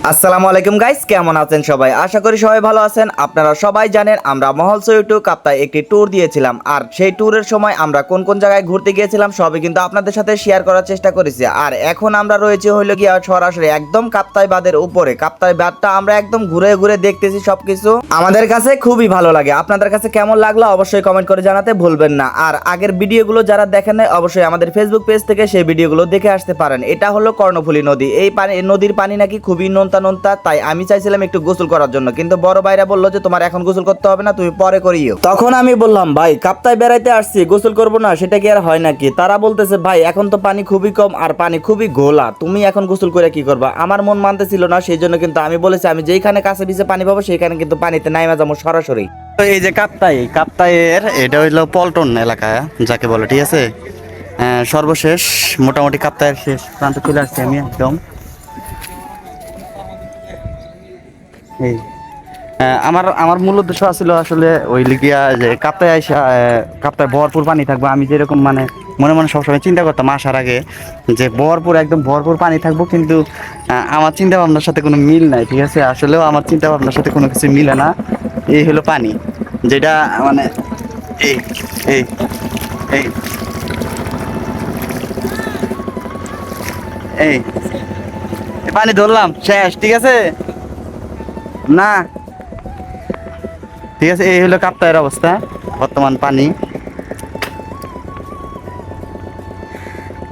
আসসালামু আলাইকুম গাইস, কেমন আছেন সবাই? আশা করি সবাই ভালো আছেন। আপনারা সবাই জানেন আমরা মহল সৈয়দ কাপ্তায় একটি ট্যুর দিয়েছিলাম, আর সেই ট্যুরের সময় আমরা কোন কোন জায়গায় ঘুরতে গিয়েছিলাম সবই কিন্তু আপনাদের সাথে শেয়ার করার চেষ্টা করেছি। আর এখন আমরা রয়েছে হইলো গিয়া সরাসরি একদম কাপ্তাই বাঁধের উপরে। কাপ্তাই বাঁধটা আমরা একদম ঘুরে ঘুরে দেখতেছি সবকিছু। আমাদের কাছে খুবই ভালো লাগে। আপনাদের কাছে কেমন লাগলো অবশ্যই কমেন্ট করে জানাতে ভুলবেন না। আর আগের ভিডিওগুলো যারা দেখেন নাই অবশ্যই আমাদের ফেসবুক পেজ থেকে সেই ভিডিওগুলো দেখে আসতে পারেন। এটা হলো কর্ণফুলী নদী। এই পানি, নদীর পানি নাকি খুবই নোনতা, তাই আমি চাইছিলাম একটু গোসল করার জন্য, কিন্তু বড় ভাইরা বললো যে তোমার এখন গোসল করতে হবে না, তুমি পরে করিও। তখন আমি বললাম ভাই কাপ্তাই বেড়াইতে আসছি, গোসল করবো না সেটা কি আর হয় নাকি? তারা বলতেছে ভাই এখন তো পানি খুবই কম আর পানি খুবই ঘোলা, তুমি এখন গোসল করে কি করবা? আমার মন মানতেছিল না, সেই জন্য কিন্তু আমি বলেছি আমি যেইখানে কাছে পিছে পানি পাবো সেইখানে কিন্তু পানিতে নাইমা যাবো সরাসরি। তো এই যে কাপ্তাইয়ের এটা হইলো পল্টন এলাকা যাকে বলে, ঠিক আছে। সর্বশেষ মোটামুটি কাপ্তাইয়ের শেষ প্রান্তে চলে আসছি আমি একদম। এই আমার আমার মূল উদ্দেশ্য ছিল আসলে ওই লিগিয়া যে কাপ্তাই আইসা কাপ্তায় ভরপুর পানি থাকবে। আমি যেরকম মানে মনে মনে সবসময় চিন্তা করতাম আসার আগে যে একদম ভরপুর পানি থাকবো, কিন্তু আমার চিন্তা ভাবনার সাথে কোনো মিল নাই, ঠিক আছে। আসলেও আমার চিন্তা ভাবনার সাথে কোনো কিছু মিলে না। এই হলো পানি, যেটা মানে এই এই এই এই পানি ধরলাম শেষ, ঠিক আছে না, ঠিক আছে। এই হলো কাপ্তাইয়ের অবস্থা বর্তমান পানি।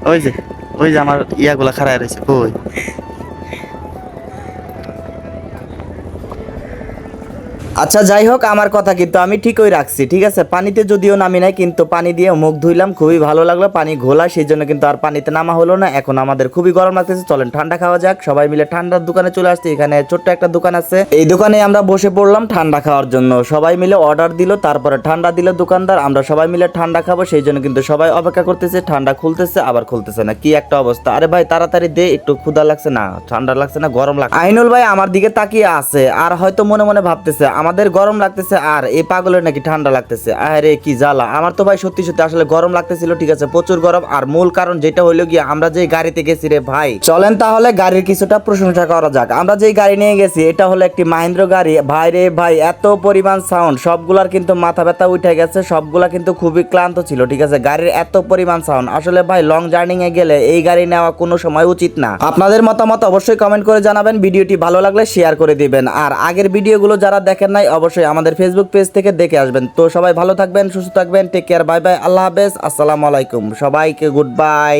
ওই যে ওই যে আমার ইয়াগুলা খাড়ায় রয়েছে কই। আচ্ছা যাই হোক, আমার কথা কিন্তু আমি ঠিকই রাখছি, ঠিক আছে। পানিতে যদিও নামি নাই, কিন্তু পানি দিয়ে মুখ ধুইলাম, খুবই ভালো লাগলো। পানি ঘোলা, সেই জন্য কিন্তু আর পানিতে নামা হলো না। এখন আমাদের খুবই গরম লাগতেছে, চলেন ঠান্ডা খাওয়া যাক। সবাই মিলে ঠান্ডার দোকানে চলে আসছে। এখানে ছোট্ট একটা দোকান আছে, এই দোকানে আমরা বসে পড়লাম ঠান্ডা খাওয়ার জন্য। সবাই মিলে অর্ডার দিল, তারপরে ঠান্ডা দিল দোকানদার। আমরা সবাই মিলে ঠান্ডা খাবো, সেই জন্য কিন্তু সবাই অপেক্ষা করতেছে। ঠান্ডা খুলতেছে আবার খুলতেছে না, কি একটা অবস্থা। আরে ভাই তাড়াতাড়ি দে, একটু ক্ষুধা লাগছে না, ঠান্ডা লাগছে না, গরম লাগছে। আইনুল ভাই আমার দিকে তাকিয়ে আছে আর হয়তো মনে মনে ভাবতেছে আমাদের গরম লাগতেছে আর এই পাগলের নাকি ঠান্ডা লাগতেছে। আরে কি জ্বালা। আমার তো ভাই সত্যি সত্যি আসলে গরম লাগতেছিল, ঠিক আছে, প্রচুর গরম। আর মূল কারণ যেটা হইলো গিয়ে আমরা যে গাড়িতে গেছি রে ভাই, চলেন তাহলে গাড়ির কিছুটা প্রশংসা করা যাক। আমরা যেই গাড়ি নিয়ে গেছি এটা হলো একটি মাহিন্দ্র গাড়ি। ভাই রে ভাই, এত পরিমাণ সাউন্ড, সবগুলার কিন্তু মাথা ব্যথা উঠে গেছে, সবগুলা কিন্তু খুবই ক্লান্ত ছিল, ঠিক আছে। গাড়ির এত পরিমাণ সাউন্ড, আসলে ভাই লং জার্নিং এ গেলে এই গাড়ি নেওয়া কোনো সময় উচিত না। আপনাদের মতামত অবশ্যই কমেন্ট করে জানাবেন। ভিডিওটি ভালো লাগলে শেয়ার করে দিবেন। আর আগের ভিডিওগুলো যারা দেখেন নাই অবশ্যই আমাদের ফেসবুক পেজ থেকে দেখে আসবেন। তো সবাই ভালো থাকবেন, সুস্থ থাকবেন, টেক কেয়ার, বাই বাই, আল্লাহ হাফেজ, আসসালামু আলাইকুম, সবাইকে গুড বাই।